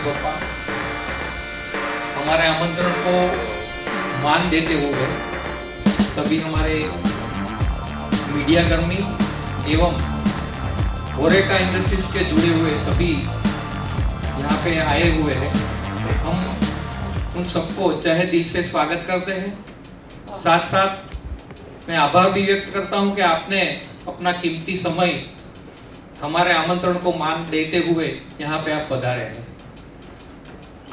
पप्पा, हमारे आमंत्रण को मान देते हुए सभी हमारे मीडिया कर्मी एवं होरेका इंडस्ट्रीज के जुड़े हुए सभी यहाँ पे आए हुए हैं, हम उन सबको तहे दिल से स्वागत करते हैं। साथ साथ मैं आभार भी व्यक्त करता हूँ कि आपने अपना कीमती समय हमारे आमंत्रण को मान देते हुए यहाँ पे आप पधारे हैं।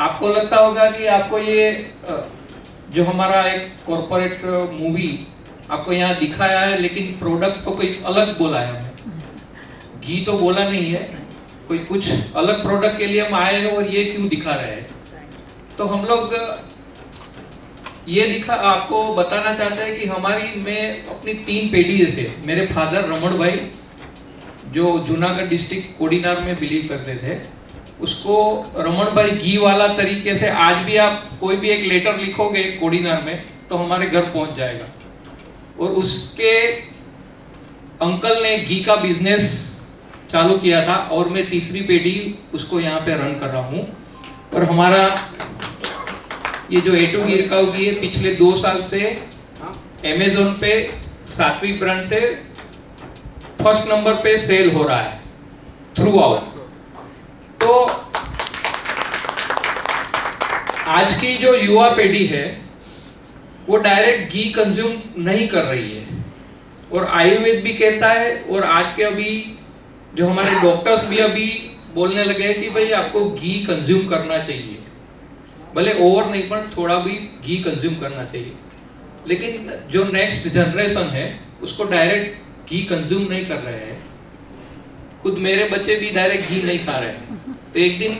आपको लगता होगा कि आपको ये जो हमारा एक कॉर्पोरेट मूवी आपको यहाँ दिखाया है, लेकिन प्रोडक्ट को कोई अलग बोला है। हमें घी तो बोला नहीं है, कोई कुछ अलग प्रोडक्ट के लिए हम आए हैं और ये क्यों दिखा रहे हैं। तो हम लोग ये आपको बताना चाहते हैं कि हमारी में अपनी 3 पीढ़ी से मेरे फादर रमण भाई जो जूनागढ़ डिस्ट्रिक्ट कोडीनार में बिलीव करते थे, उसको रमण भाई घी वाला तरीके से आज भी आप कोई भी एक लेटर लिखोगे कोडीनार में तो हमारे घर पहुंच जाएगा। और उसके अंकल ने घी का बिजनेस चालू किया था और मैं तीसरी पीढ़ी उसको यहाँ पे रन कर रहा हूँ। और हमारा ये जो A2 गिरकाऊ घी है पिछले 2 साल से अमेज़न पे सात्विक ब्रांड से फर्स्ट नंबर पे सेल हो रहा है थ्रू आउट। तो आज की जो युवा पीढ़ी है वो डायरेक्ट घी कंज्यूम नहीं कर रही है, और आयुर्वेद भी कहता है और आज के अभी जो हमारे डॉक्टर्स भी अभी बोलने लगे हैं कि भाई आपको घी कंज्यूम करना चाहिए, भले ओवर नहीं पर थोड़ा भी घी कंज्यूम करना चाहिए। लेकिन जो नेक्स्ट जनरेशन है उसको डायरेक्ट घी कंज्यूम नहीं कर रहे हैं। खुद मेरे बच्चे भी डायरेक्ट घी नहीं खा रहे हैं। तो एक दिन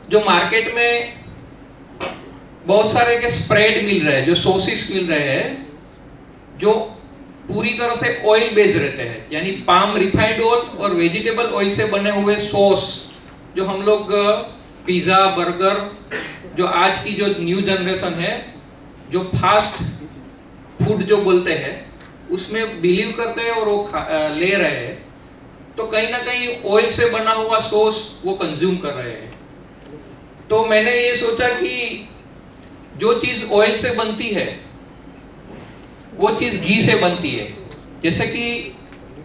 जो मार्केट में बहुत सारे के स्प्रेड मिल रहे हैं, जो सॉसेस मिल रहे हैं, जो पूरी तरह से ऑयल बेस्ड रहते हैं, यानी पाम रिफाइंड ऑयल और वेजिटेबल ऑयल से बने हुए सॉस, जो हम लोग पिज्जा बर्गर, जो आज की जो न्यू जनरेशन है जो फास्ट फूड जो बोलते हैं उसमें बिलीव करते हैं और वो ले रहे हैं, तो कहीं ना कहीं ऑयल से बना हुआ सॉस वो कंज्यूम कर रहे हैं। तो मैंने ये सोचा कि जो चीज ऑयल से बनती है वो चीज घी से बनती है। जैसे कि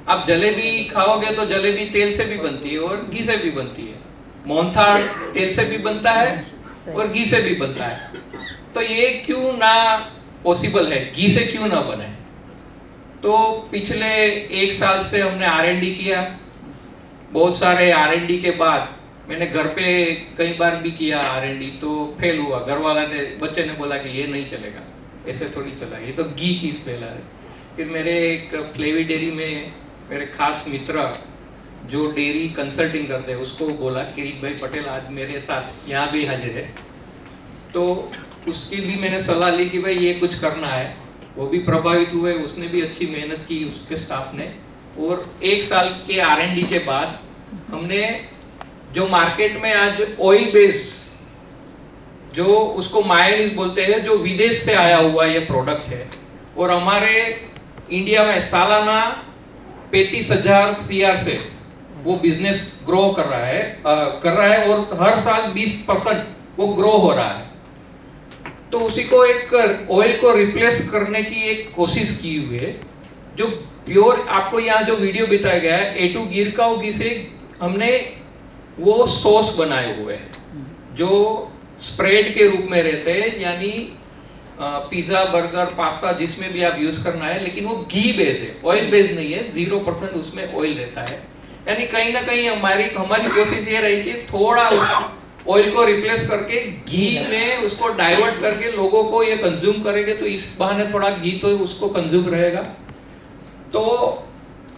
आप जलेबी खाओगे तो जलेबी तेल से भी बनती है और घी से भी बनती है, मोहनथाल तेल से भी बनता है और घी से भी बनता है। तो ये क्यों ना पॉसिबल है, घी से क्यों ना बने। तो पिछले 1 साल से हमने R&D किया, बहुत सारे R&D के बाद मैंने घर पे कई बार भी किया R&D, तो फेल हुआ। घर वाला ने, बच्चे ने बोला कि ये नहीं चलेगा, ऐसे थोड़ी चला, ये तो घी की फेल है। फिर मेरे एक फ्लेवी डेयरी में मेरे खास मित्र जो डेयरी कंसल्टिंग करते हैं उसको बोला किरीट भाई पटेल आज मेरे साथ यहाँ भी हाजिर है, तो उसकी भी मैंने सलाह ली कि भाई ये कुछ करना है। वो भी प्रभावित हुए, उसने भी अच्छी मेहनत की उसके स्टाफ ने। और 1 साल के R&D के बाद हमने जो मार्केट में आज ऑयल बेस, जो उसको मायोनीज बोलते हैं, जो विदेश से आया हुआ ये प्रोडक्ट है, और हमारे इंडिया में सालाना 35,000 CR से वो बिजनेस ग्रो कर रहा है और हर साल 20% वो ग्रो हो रहा है। तो उसी को एक ऑयल को रिप्लेस करने की एक कोशिश की हुई है। जो प्योर आपको यहाँ जो वीडियो बताया गया है A2 गिरकाऊ घी से हमने वो सॉस बनाए हुए हैं जो स्प्रेड के रूप में रहते हैं, यानी पिज्जा बर्गर पास्ता जिसमें भी आप यूज करना है, लेकिन वो घी बेस है, ऑयल बेस नहीं है। 0% उसमें ऑयल रहता है। यानी कहीं ना कहीं हमारी कोशिश ये रही कि थोड़ा ऑयल को रिप्लेस करके घी में उसको डाइवर्ट करके लोगों को ये कंज्यूम करेंगे, तो इस बहाने थोड़ा घी तो उसको कंज्यूम रहेगा। तो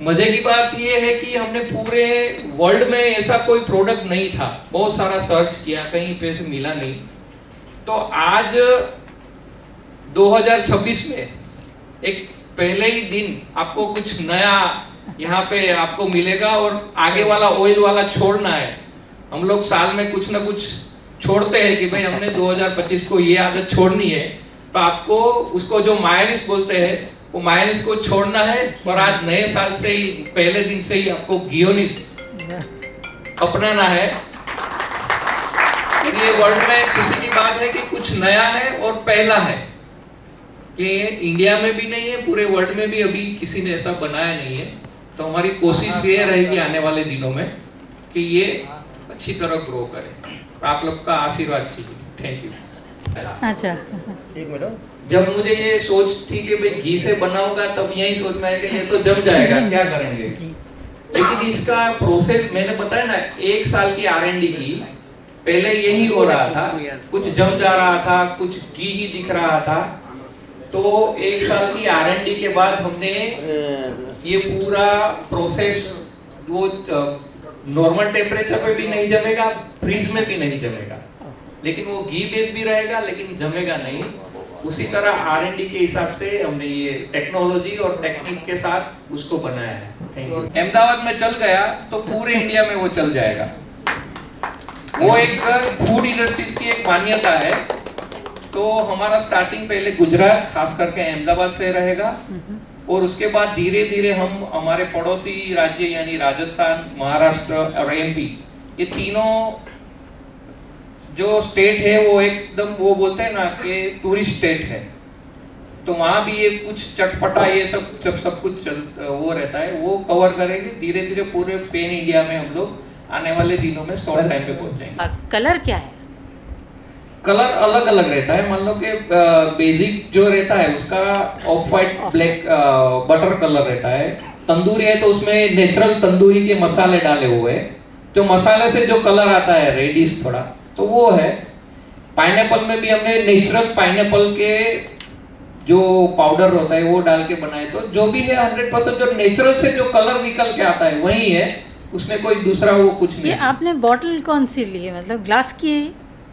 मजे की बात ये है कि हमने पूरे वर्ल्ड में ऐसा कोई प्रोडक्ट नहीं था, बहुत सारा सर्च किया, कहीं पे से मिला नहीं। तो आज 2026 में एक पहले ही दिन आपको कुछ नया यहाँ पे आपको मिलेगा, और आगे वाला ऑयल वाला छोड़ना है। हम लोग साल में कुछ ना कुछ छोड़ते हैं कि भाई हमने 2025 को ये आदत छोड़नी है, तो आपको उसको जो मायोनीज बोलते हैं वो मायोनीज को छोड़ना है। और आज नए साल से ही पहले दिन से ही आपको घियोनीज अपनाना है। ये वर्ल्ड में खुशी की बात है कि कुछ नया है और पहला है कि इंडिया में भी नहीं है, पूरे वर्ल्ड में भी अभी किसी ने ऐसा बनाया नहीं है। तो हमारी कोशिश ये रहेगी आने वाले दिनों में कि ये अच्छी तरह ग्रो करे। आप लोग का आशीर्वाद चाहिए। Thank you. अच्छा, एक मिनट। जब मुझे ये सोच थी कि भाई घी से बनाऊंगा, तब यही सोच में आया कि ये तो जम जाएगा, क्या करेंगे। लेकिन इसका प्रोसेस मैंने बताया ना, 1 साल की R&D की। पहले यही हो रहा था, कुछ जम जा रहा था, कुछ घी ही दिख रहा था। तो 1 साल की R&D के बाद हमने ये पूरा प्रोसेस, वो नॉर्मल टेम्परेचर पे भी नहीं जमेगा, फ्रीज में भी नहीं जमेगा, लेकिन वो घी बेस भी रहेगा लेकिन जमेगा नहीं। उसी तरह R&D के हिसाब से हमने ये टेक्नोलॉजी और टेक्निक के साथ उसको बनाया है। अहमदाबाद में चल गया तो पूरे इंडिया में वो चल जाएगा। वो एक फूड इंडस्ट्रीज की एक मान्यता है। तो हमारा स्टार्टिंग पहले गुजरात, खास करके अहमदाबाद से रहेगा, और उसके बाद धीरे धीरे हम हमारे पड़ोसी राज्य यानी राजस्थान, महाराष्ट्र और MP, ये तीनों जो स्टेट है वो एकदम, वो बोलते हैं ना कि टूरिस्ट स्टेट है। तो वहाँ भी ये कुछ चटपटा ये सब कुछ वो रहता है, वो कवर करेंगे धीरे धीरे पूरे पेन इंडिया में। हम लोग आने वाले दिनों में शॉर्ट टाइम पे पहुंचेंगे। कलर क्या है? कलर अलग अलग रहता है। मान लो कि बेसिक जो रहता है उसका of white black butter colour रहता है। तंदूरी है तो उसमें नेचुरल तंदूरी के मसाले डाले हुए हैं। जो मसाले से जो कलर आता है रेडिश थोड़ा, तो वो है। पाइनएप्पल में भी हमने नेचुरल पाइनएप्पल के जो पाउडर होता है वो डाल के बनाए। तो जो भी है 100% जो नेचुरल से जो कलर निकल के आता है वही है, उसमें कोई दूसरा वो कुछ नहीं। ये आपने बॉटल कौन सी ली है, मतलब ग्लास की है?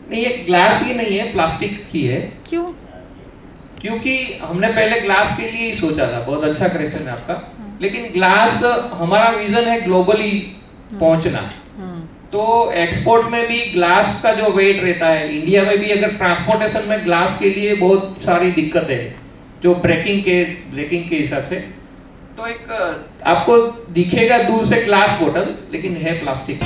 नहीं, ये ग्लास की नहीं है, प्लास्टिक की है। क्यों? क्योंकि हमने पहले ग्लास के लिए ही सोचा था। बहुत अच्छा क्वेश्चन है आपका। लेकिन ग्लास, हमारा विजन है ग्लोबली पहुंचना। तो एक्सपोर्ट में भी ग्लास का जो वेट रहता है, इंडिया में भी अगर ट्रांसपोर्टेशन में ग्लास के लिए बहुत सारी दिक्कतें है, जो ब्रेकिंग के हिसाब से। तो एक आपको दिखेगा दूर से ग्लास बोतल, लेकिन है प्लास्टिक।